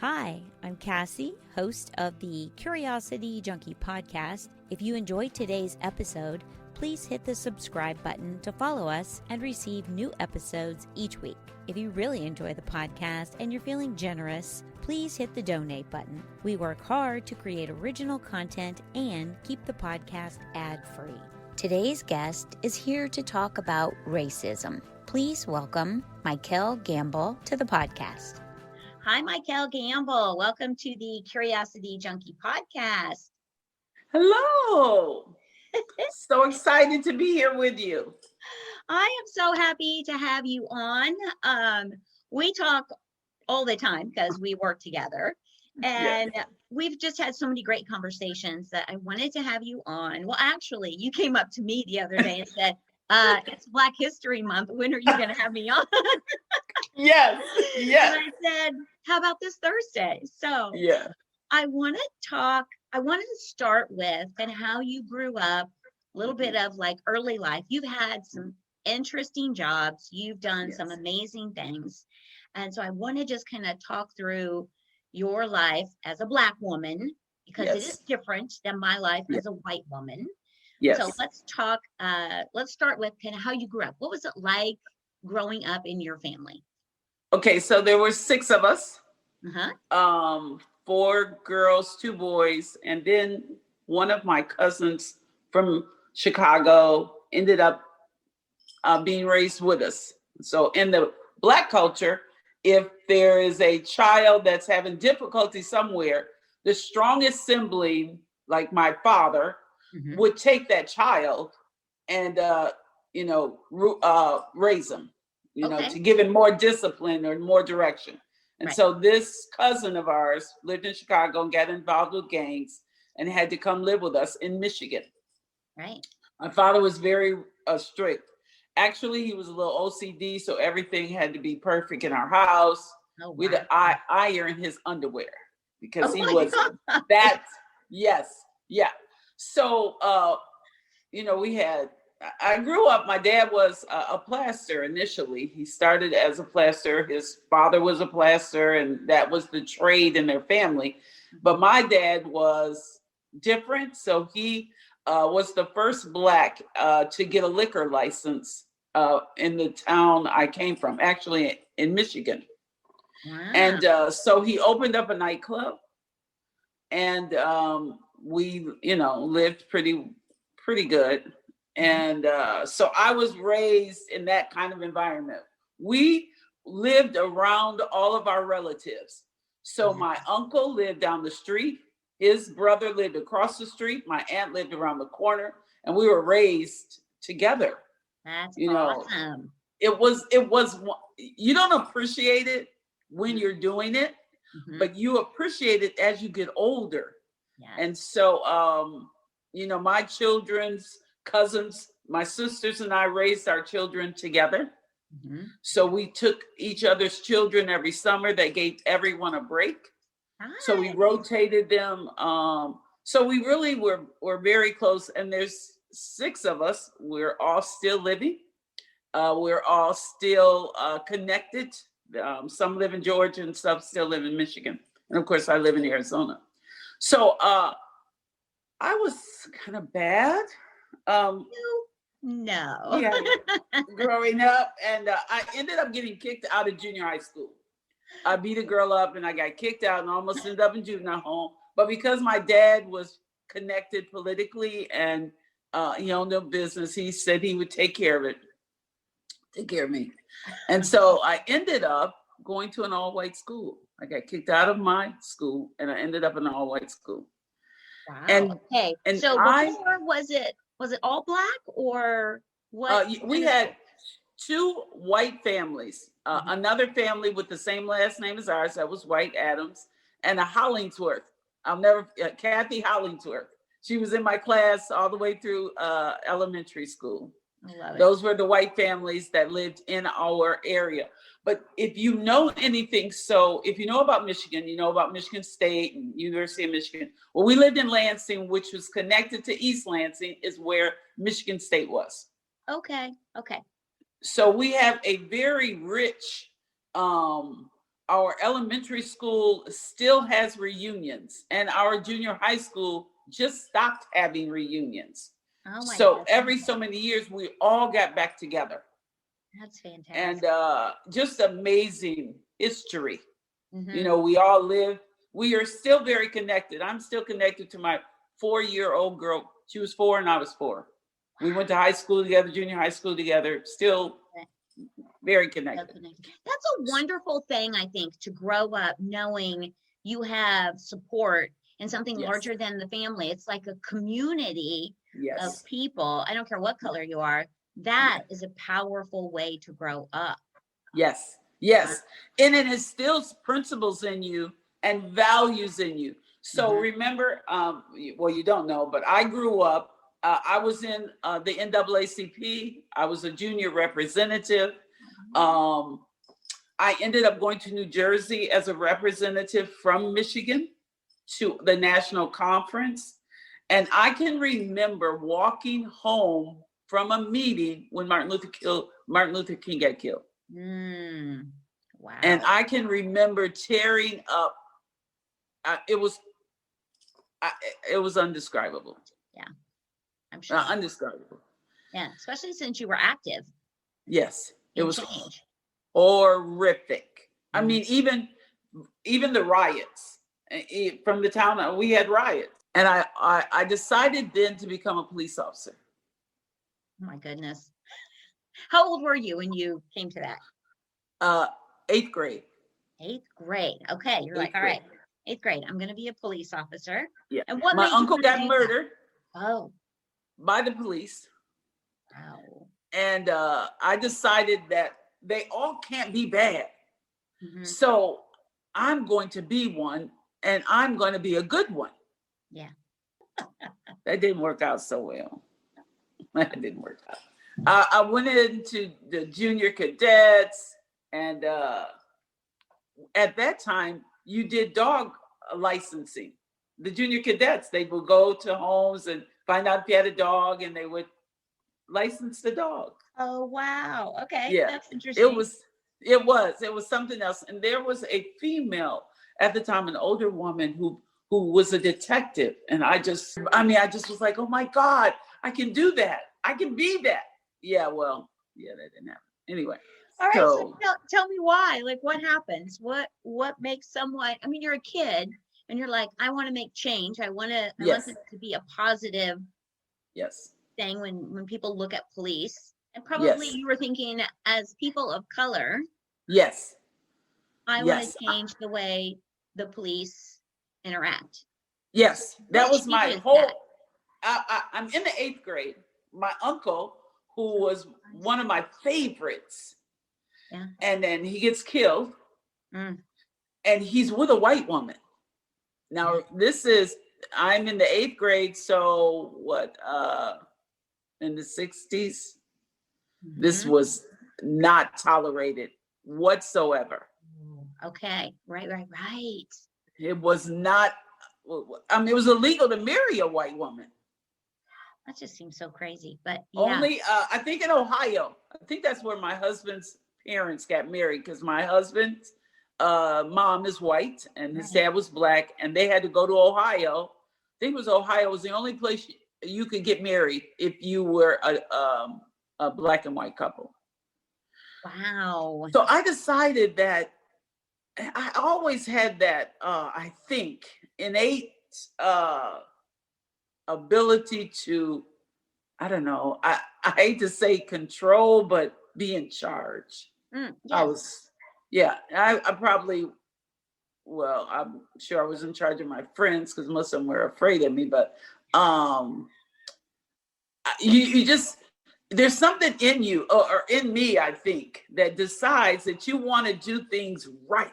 Hi, I'm Cassie, host of the Curiosity Junkie podcast. If you enjoyed today's episode, please hit the subscribe button to follow us and receive new episodes each week. If you really enjoy the podcast and you're feeling generous, please hit the donate button. We work hard to create original content and keep the podcast ad-free. Today's guest is here to talk about racism. Please welcome Mycheal Gamble to the podcast. Hi, Mycheal Gamble. Welcome to the Curiosity Junkie podcast. Hello. So excited to be here with you. I am so happy to have you on. We talk all the time because we work together. And we've just had so many great conversations that I wanted to have you on. Well, actually, you came up to me the other day and said, it's Black History Month. When are you going to have me on? Yes. And I said, how about this Thursday? So I wanted to start with kind of how you grew up, a little bit of like early life. You've had some interesting jobs. You've done some amazing things. And so I want to just kind of talk through your life as a Black woman, because it is different than my life as a white woman. So let's start with kind of how you grew up. What was it like growing up in your family? Okay, so there were 6 of us, 4 girls, 2 boys, and then one of my cousins from Chicago ended up being raised with us. So in the Black culture, if there is a child that's having difficulty somewhere, the strongest sibling, like my father, would take that child and raise them. To give him more discipline or more direction. And so this cousin of ours lived in Chicago and got involved with gangs and had to come live with us in Michigan. Right. My father was very strict. Actually, he was a little OCD, so everything had to be perfect in our house. Oh, wow. We'd iron his underwear because he was that. So, I grew up, my dad was a plasterer initially. He started as a plasterer. His father was a plasterer, and that was the trade in their family. But my dad was different. So he was the first Black to get a liquor license in the town I came from, actually in Michigan. Wow. And so he opened up a nightclub, and we, lived pretty good. And so I was raised in that kind of environment. We lived around all of our relatives. So my uncle lived down the street. His brother lived across the street. My aunt lived around the corner. And we were raised together. That's awesome. It was, you don't appreciate it when you're doing it, but you appreciate it as you get older. Yeah. And so, my children's cousins, my sisters and I raised our children together. So we took each other's children every summer. They gave everyone a break. So we rotated them. So we really were very close. And there's 6 of us. We're all still living. We're all still connected. Some live in Georgia and some still live in Michigan. And of course, I live in Arizona. So I was kind of bad. Growing up, and I ended up getting kicked out of junior high school. I beat a girl up and I got kicked out and almost ended up in juvenile home. But because my dad was connected politically and he owned a business, he said he would take care of me. And so I ended up going to an all-white school. I got kicked out of my school and I ended up in an all-white school. Wow. And so before, was it all Black or what? We had 2 white families, another family with the same last name as ours, that was White Adams, and a Hollingsworth. Kathy Hollingsworth. She was in my class all the way through elementary school. I love it. Those were the white families that lived in our area. But if you know anything, so if you know about Michigan, you know about Michigan State and University of Michigan. Well, we lived in Lansing, which was connected to East Lansing, is where Michigan State was. Okay. So we have a very rich our elementary school still has reunions, and our junior high school just stopped having reunions. Oh my So goodness. every so many years, we all got back together. That's fantastic. And just amazing history. Mhm. You know, we all live, we are still very connected. I'm still connected to my 4-year-old girl. She was 4 and I was 4. We went to high school together, junior high school together, still very connected. That's a wonderful thing, I think, to grow up knowing you have support and something Yes. larger than the family. It's like a community of Yes. people. I don't care what color you are. That is a powerful way to grow up. Yes. Yes. And it instills principles in you and values in you. So remember, well, you don't know, but I grew up, I was in the NAACP. I was a junior representative. I ended up going to New Jersey as a representative from Michigan to the national conference. And I can remember walking home from a meeting when Martin Luther King got killed. Wow. And I can remember tearing up. It was undescribable. Yeah, I'm sure. Undescribable. Yeah, especially since you were active. Yes, it was change. Horrific. I mean, even the riots from the town, we had riots. And I decided then to become a police officer. Oh my goodness. How old were you when you came to that? 8th grade. 8th grade. Okay, you're like, all right, 8th grade. I'm going to be a police officer. Yeah. And what my made you uncle wanna got do murdered. that? Oh, by the police. wow. And I decided that they all can't be bad. So I'm going to be one, and I'm going to be a good one. Yeah. That didn't work out so well. That didn't work out. I went into the junior cadets, and at that time, you did dog licensing. The junior cadets, they would go to homes and find out if you had a dog, and they would license the dog. Oh, wow. Okay. Yeah. That's interesting. It was something else. And there was a female at the time, an older woman who was a detective. And I just was like, oh my God, I can do that. I can be that. Yeah, well, yeah, that didn't happen. Anyway. All right. So tell me why. Like, what happens? What makes someone, I mean, you're a kid and you're like, I want to make change. I want it to be a positive thing when people look at police. And probably you were thinking, as people of color, I want to change the way the police interact. Yes, that was my whole. I'm in the 8th grade. My uncle, who was one of my favorites, and then he gets killed, and he's with a white woman. Now I'm in the 8th grade, so what? In the 60s. This was not tolerated whatsoever. Okay. Right. It was not, it was illegal to marry a white woman. That just seems so crazy, but yeah. Only, I think in Ohio, I think that's where my husband's parents got married, because my husband's mom is white and his dad was black, and they had to go to Ohio. I think it was Ohio was the only place you could get married if you were a black and white couple. Wow. So I decided that I always had that, I think, innate ability to, I don't know, I hate to say control, but be in charge. I probably, well, I'm sure I was in charge of my friends because most of them were afraid of me, but you just, there's something in you or in me, I think, that decides that you want to do things right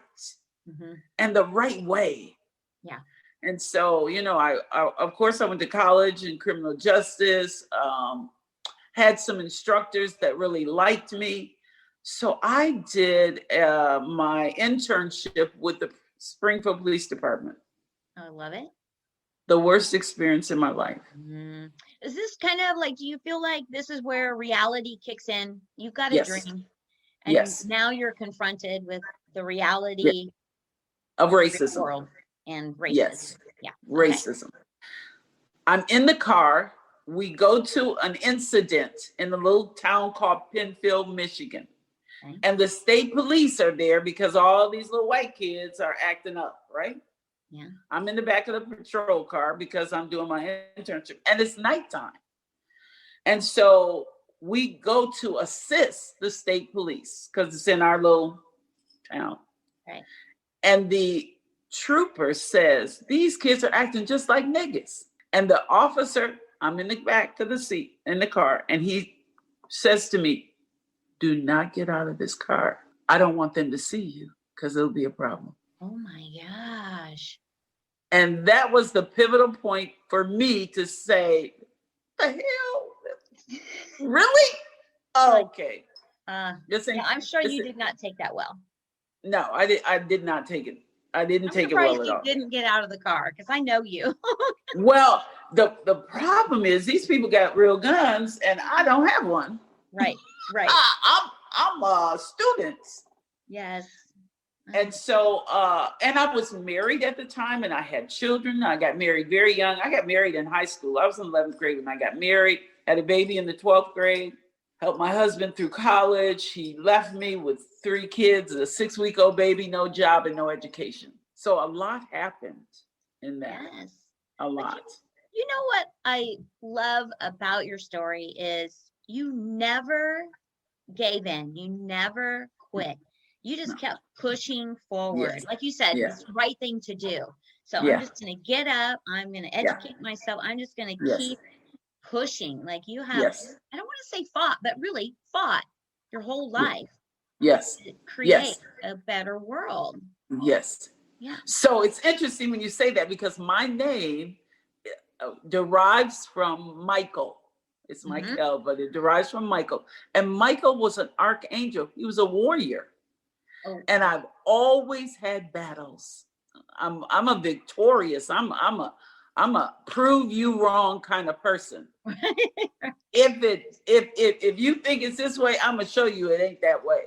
and the right way. Yeah. And so, you know, I of course I went to college in criminal justice, had some instructors that really liked me. So I did my internship with the Springfield Police Department. I love it. The worst experience in my life. Is this kind of like, do you feel like this is where reality kicks in? You've got a dream. And now you're confronted with the reality of the racism. world and racism. Yes. Yeah. Racism. Okay. I'm in the car. We go to an incident in a little town called Penfield, Michigan. Okay. And the state police are there because all these little white kids are acting up, right? Yeah. I'm in the back of the patrol car because I'm doing my internship, and it's nighttime. And so we go to assist the state police because it's in our little town. Right. And the trooper says, these kids are acting just like niggas. And the officer, I'm in the back of the seat in the car, and he says to me, do not get out of this car. I don't want them to see you because it'll be a problem. Oh my gosh. And that was the pivotal point for me to say, the hell? Really? Okay. Yeah, I'm sure you did not take that well. No, I did not take it. I didn't take it well at all. You didn't get out of the car because I know you. Well, the problem is these people got real guns and I don't have one. Right. I'm students. Yes. And so, and I was married at the time and I had children. I got married very young. I got married in high school. I was in 11th grade when I got married, had a baby in the 12th grade, helped my husband through college. He left me with 3 kids, a 6-week-old baby, no job and no education. So a lot happened in that. Yes. A lot. You know what I love about your story is you never gave in. You never quit. You just kept pushing forward. Yes. Like you said, it's the right thing to do. So I'm just going to get up. I'm going to educate myself. I'm just going to keep pushing. Like you have, I don't want to say fought, but really fought your whole life. Yes. To create a better world. Yes. Yeah. So it's interesting when you say that because my name derives from Mycheal. It's Mycheal, but it derives from Mycheal. And Mycheal was an archangel. He was a warrior. Oh. And I've always had battles. I'm a victorious. I'm a prove you wrong kind of person. If you think it's this way, I'm gonna show you it ain't that way.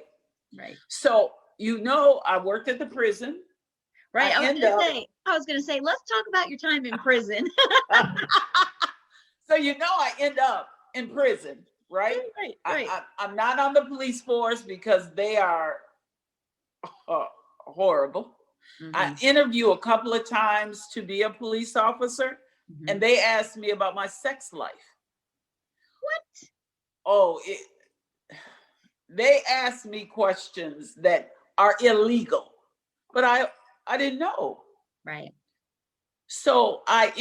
Right. So I worked at the prison. Right. I was gonna say, let's talk about your time in prison. So I end up in prison, right? Right. I'm not on the police force because they are horrible. Mm-hmm. I interview a couple of times to be a police officer, and they asked me about my sex life. What? Oh, they asked me questions that are illegal, but I didn't know. Right. So I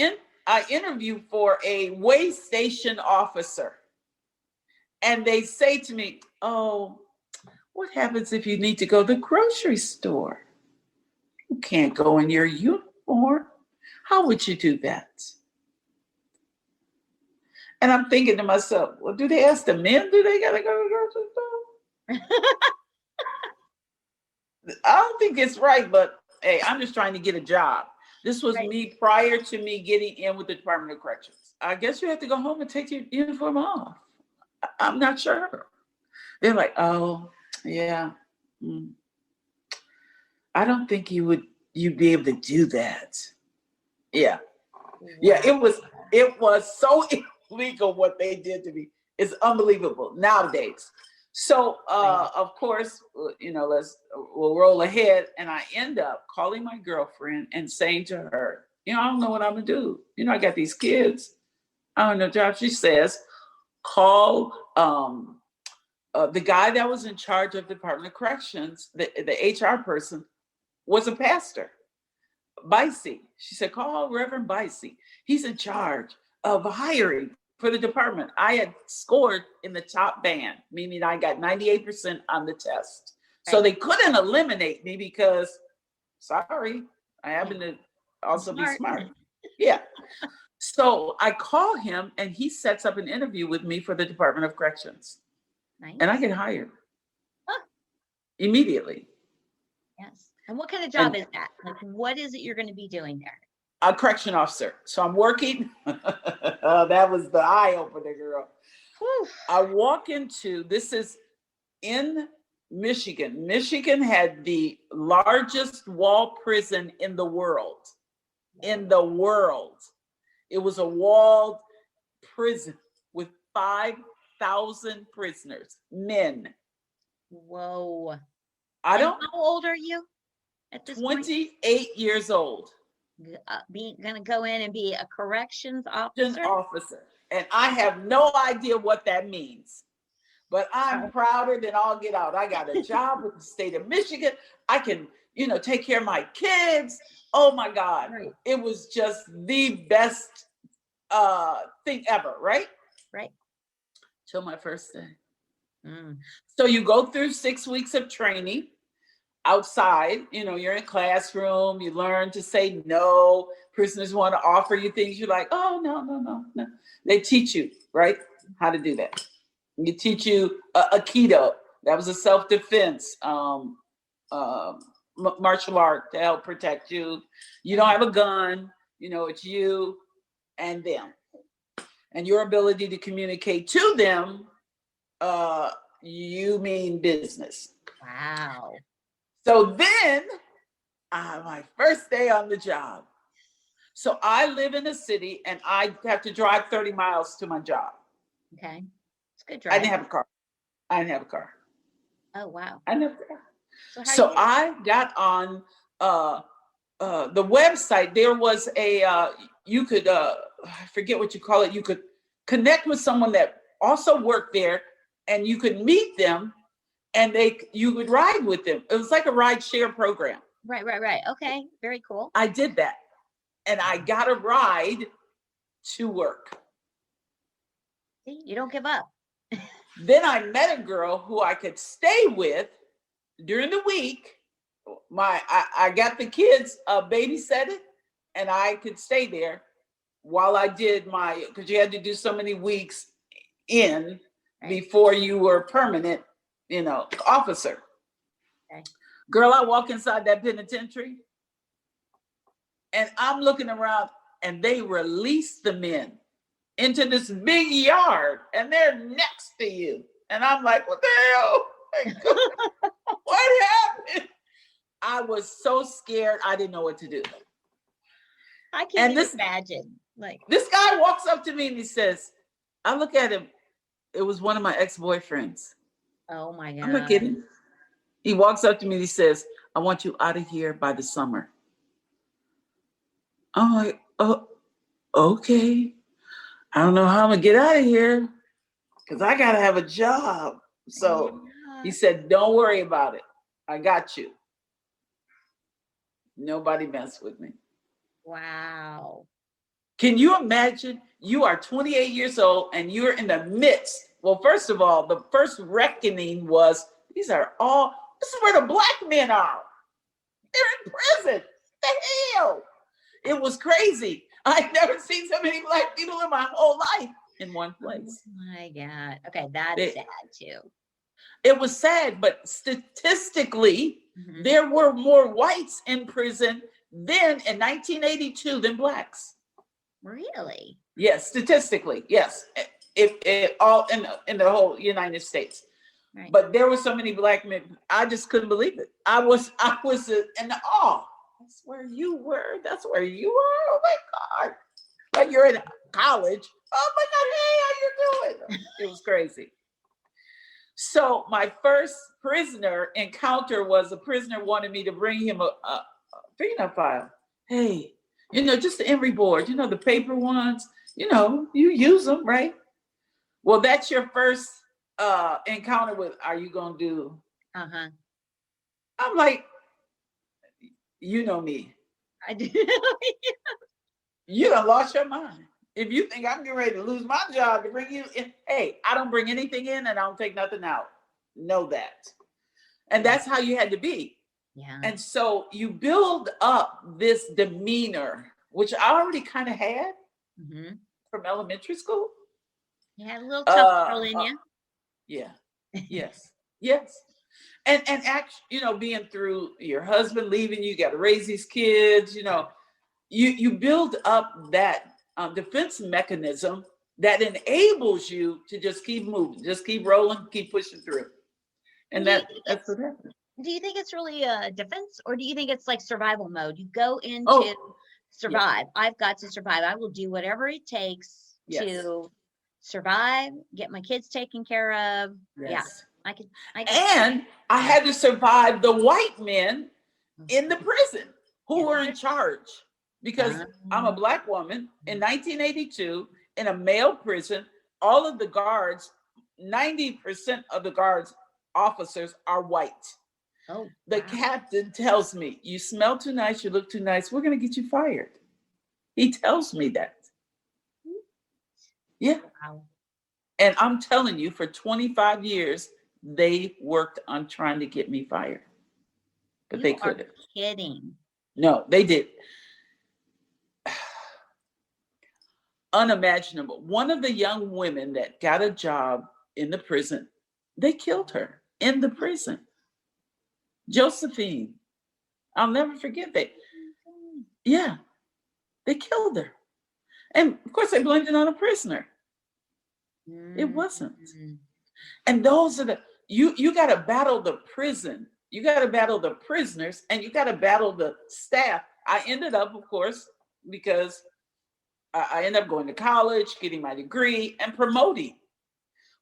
interviewed for a way station officer, and they say to me, "Oh, what happens if you need to go to the grocery store? You can't go in your uniform. How would you do that?" And I'm thinking to myself, well, do they ask the men, do they got to go to the grocery store? I don't think it's right, but hey, I'm just trying to get a job. This was me prior to me getting in with the Department of Corrections. I guess you have to go home and take your uniform off. I'm not sure. They're like, oh, yeah. I don't think you'd be able to do that. Yeah. Wow. Yeah, it was so illegal what they did to me. It's unbelievable nowadays. So, of course, we'll roll ahead, and I end up calling my girlfriend and saying to her, I don't know what I'm gonna do. I got these kids. I don't know job. She says, call the guy that was in charge of the Department of Corrections, the HR person, was a pastor, Bicey. She said, call Reverend Bicey. He's in charge of hiring for the department. I had scored in the top band, meaning I got 98% on the test. Right. So they couldn't eliminate me because, sorry, I happen to also be smart. Yeah. So I call him and he sets up an interview with me for the Department of Corrections. Nice. And I get hired immediately. Yes. And what kind of job is that? Like, what is it you're going to be doing there? A correction officer. So I'm working. That was the eye opener, girl. Whew. I walk into, this is in Michigan. Michigan had the largest wall prison in the world. In the world. It was a walled prison with 5,000 prisoners, men. Whoa. I And don't. how old are you at this 28 years old. Gonna go in and be a corrections officer? And I have no idea what that means, but I'm prouder than all get out. I got a job with the state of Michigan. I can, take care of my kids. Oh my God. Right. It was just the best thing ever, right? Right. Till my first day. Mm. So you go through 6 weeks of training outside, you're in classroom, you learn to say no. Prisoners want to offer you things. You're like, oh, no. They teach you, right? How to do that. You teach you Aikido. That was a self-defense martial art to help protect you. You don't have a gun, it's you and them. And your ability to communicate to them, you mean business. Wow. So then, my first day on the job. So I live in a city and I have to drive 30 miles to my job. Okay. It's a good drive. I didn't have a car. Oh, wow. I didn't have a car. So I got on the website. There was you could, I forget what you call it. You could connect with someone that also worked there and you could meet them and you would ride with them. It was like a ride share program. Right. Okay. Very cool. I did that. And I got a ride to work. See, you don't give up. Then I met a girl who I could stay with during the week. I got the kids babysitted and I could stay there while I did because you had to do so many weeks before you were permanent, officer. Okay. Girl, I walk inside that penitentiary and I'm looking around and they release the men into this big yard and they're next to you. And I'm like, what the hell? What happened? I was so scared. I didn't know what to do. I can't even imagine. This guy walks up to me and he says, I look at him. It was one of my ex-boyfriends. Oh my God. I'm not kidding. He walks up to me and he says, I want you out of here by the summer. I'm like, oh, okay. I don't know how I'm gonna get out of here because I gotta have a job. So he said, don't worry about it. I got you. Nobody messed with me. Wow. Can you imagine? You are 28 years old and you're in the midst. Well, first of all, the first reckoning was, this is where the black men are. They're in prison. The hell? It was crazy. I've never seen so many black people in my whole life in one place. Oh my God. Okay, that's sad too. It was sad, but statistically, there were more whites in prison then in 1982 than blacks. Really? Yes, statistically, yes. If all in the whole United States. Right. But there were so many black men, I just couldn't believe it. I was in awe. That's where you were. That's where you were. Oh my God. Like you're in college. Oh my God, hey, how you doing? It was crazy. So my first prisoner encounter was a prisoner wanted me to bring him a prenup file. Hey, just the Emory board, the paper ones, you use them, right? Well, that's your first encounter with, are you going to do? I'm like, you know me. I do. You done lost your mind. If you think I'm getting ready to lose my job to bring you in, hey, I don't bring anything in and I don't take nothing out. Know that. And that's how you had to be. Yeah. And so you build up this demeanor, which I already kind of had from elementary school. You had a little tough girl in you. Yeah. Yes. Yes. And actually, being through your husband leaving, you got to raise these kids, you build up that defense mechanism that enables you to just keep moving, just keep rolling, keep pushing through. And that's what happened. Do you think it's really a defense, or do you think it's like survival mode? You go into survive. Yeah. I've got to survive. I will do whatever it takes to survive, get my kids taken care of. Yes. Yeah. I had to survive the white men in the prison who were in charge, because I'm a Black woman in 1982 in a male prison. All of the guards, 90% of the guards officers are white. The captain tells me, you smell too nice, you look too nice, we're going to get you fired. He tells me that. Yeah. Wow. And I'm telling you, for 25 years, they worked on trying to get me fired. But they couldn't. Kidding. No, they did. Unimaginable. One of the young women that got a job in the prison, they killed her in the prison. Josephine. I'll never forget that. Yeah, they killed her. And of course, they blamed it on a prisoner. It wasn't. And those are you got to battle the prison. You got to battle the prisoners, and you got to battle the staff. I ended up, of course, because I ended up going to college, getting my degree, and promoting.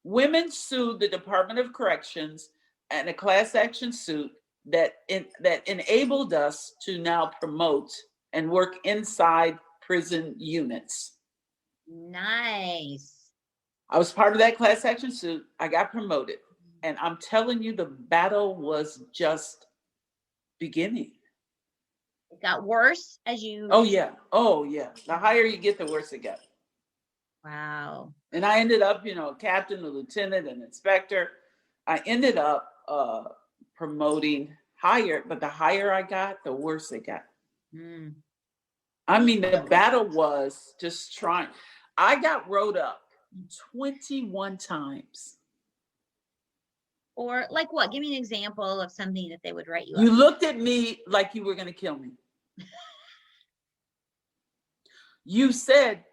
Women sued the Department of Corrections and a class action suit that enabled us to now promote and work inside prison units. Nice. I was part of that class action suit. I got promoted. And I'm telling you, the battle was just beginning. It got worse as you... Oh, yeah. The higher you get, the worse it got. Wow. And I ended up, captain, a lieutenant, an inspector. I ended up promoting higher, but the higher I got, the worse it got. I mean, the battle was just trying. I got wrote up 21 times. Or like what? Give me an example of something that they would write you up. You looked at me like you were going to kill me. You said,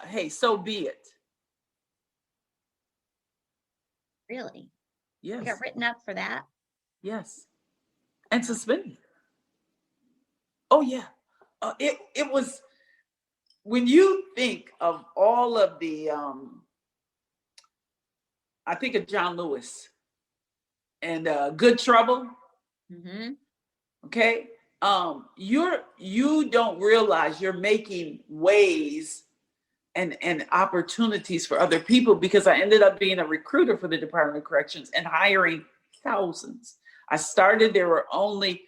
hey, so be it. Really? Yes. You got written up for that? Yes. And suspended. Oh, yeah. It was, when you think of all of the, I think of John Lewis and Good Trouble. Mm-hmm. Okay. You don't realize you're making ways and opportunities for other people, because I ended up being a recruiter for the Department of Corrections and hiring thousands. I started, there were only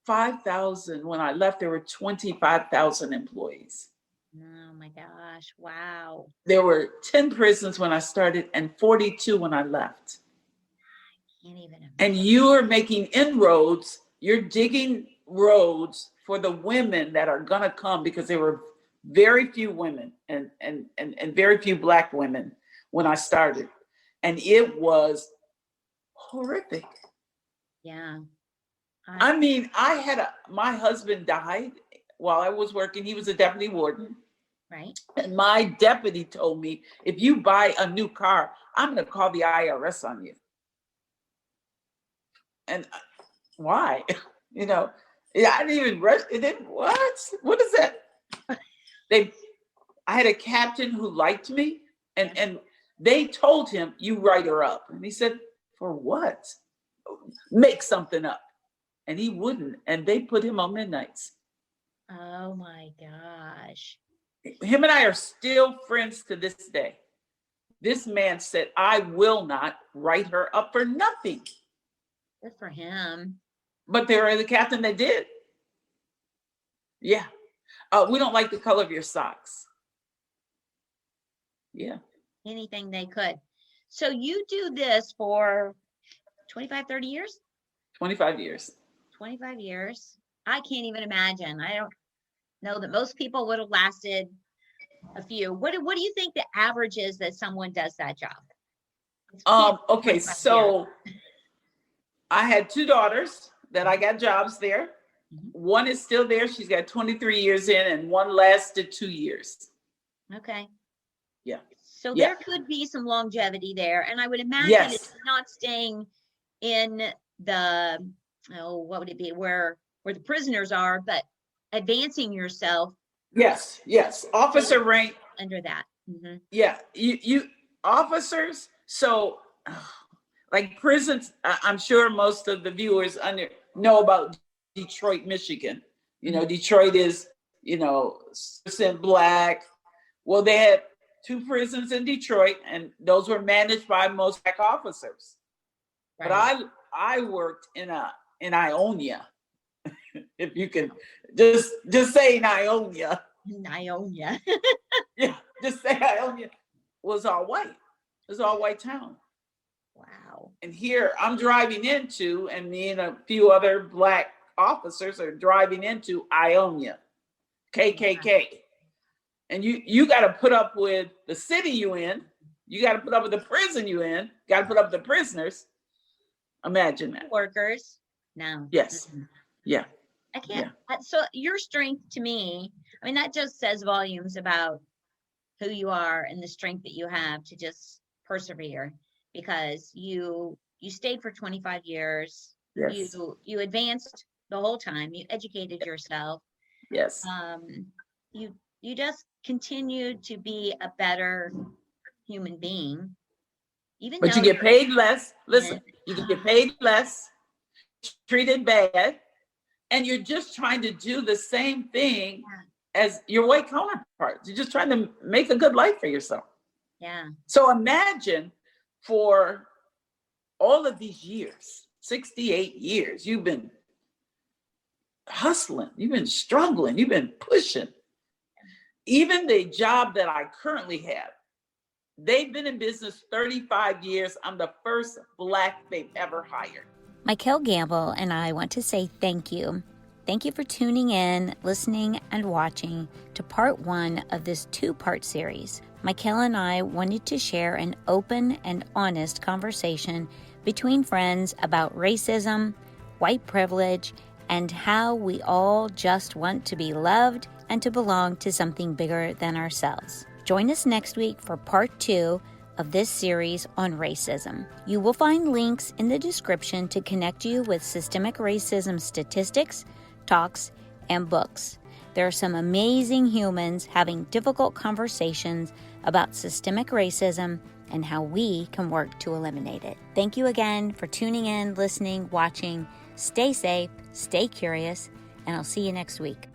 5,000. When I left, there were 25,000 employees. Oh my gosh. Wow. There were 10 prisons when I started and 42 when I left. I can't even imagine. And you are making inroads. You're digging roads for the women that are going to come, because there were very few women and very few Black women when I started. And it was horrific. Yeah. I mean, my husband died while I was working. He was a deputy warden. Right. And my deputy told me, if you buy a new car, I'm going to call the IRS on you. And why? I didn't even rush. It didn't, what is that? I had a captain who liked me, and they told him, you write her up. And he said, for what? Make something up. And he wouldn't. And they put him on midnights. Oh my gosh. Him and I are still friends to this day. This man said, I will not write her up for nothing. Good for him. But there are the captain that did. Yeah. We don't like the color of your socks. Yeah. Anything they could. So you do this for 25, 30 years? 25 years. 25 years. I can't even imagine. I don't know that most people would have lasted a few. What do you think the average is that someone does that job? Okay, so I had 2 daughters that I got jobs there. Mm-hmm. One is still there. She's got 23 years in, and one lasted 2 years. Okay. Yeah. So there could be some longevity there. And I would imagine it's not staying in the, what would it be, where the prisoners are, but advancing yourself. Yes. Officer rank. Under that. Mm-hmm. Yeah. You officers. So like prisons, I'm sure most of the viewers know about Detroit, Michigan. Detroit is, percent Black. Well, they had 2 prisons in Detroit, and those were managed by most Black officers. Right. But I worked in Ionia. If you can just say Ionia. Ionia. Yeah, just say Ionia was all white. It was all white town. Wow. And here I'm driving into, and me and a few other Black officers are driving into Ionia, KKK. Wow. And you got to put up with the city you in. You got to put up with the prison you in. Got to put up with the prisoners. Imagine that. Workers. No. Yes. Yeah. I can't. Yeah. So your strength to me, I mean, that just says volumes about who you are and the strength that you have to just persevere, because you stayed for 25 years. Yes. You advanced the whole time. You educated yourself. Yes. You just continued to be a better human being. But you get paid less. Listen, you can get paid less, treated bad, and you're just trying to do the same thing as your white counterparts. You're just trying to make a good life for yourself. Yeah. So imagine for all of these years, 68 years, you've been hustling, you've been struggling, you've been pushing. Even the job that I currently have, they've been in business 35 years. I'm the first Black they've ever hired. Mycheal Gamble and I want to say thank you. Thank you for tuning in, listening, and watching to part 1 of this 2-part series. Mycheal and I wanted to share an open and honest conversation between friends about racism, white privilege, and how we all just want to be loved and to belong to something bigger than ourselves. Join us next week for part 2 of this series on racism. You will find links in the description to connect you with systemic racism statistics, talks, and books. There are some amazing humans having difficult conversations about systemic racism and how we can work to eliminate it. Thank you again for tuning in, listening, watching. Stay safe, stay curious, and I'll see you next week.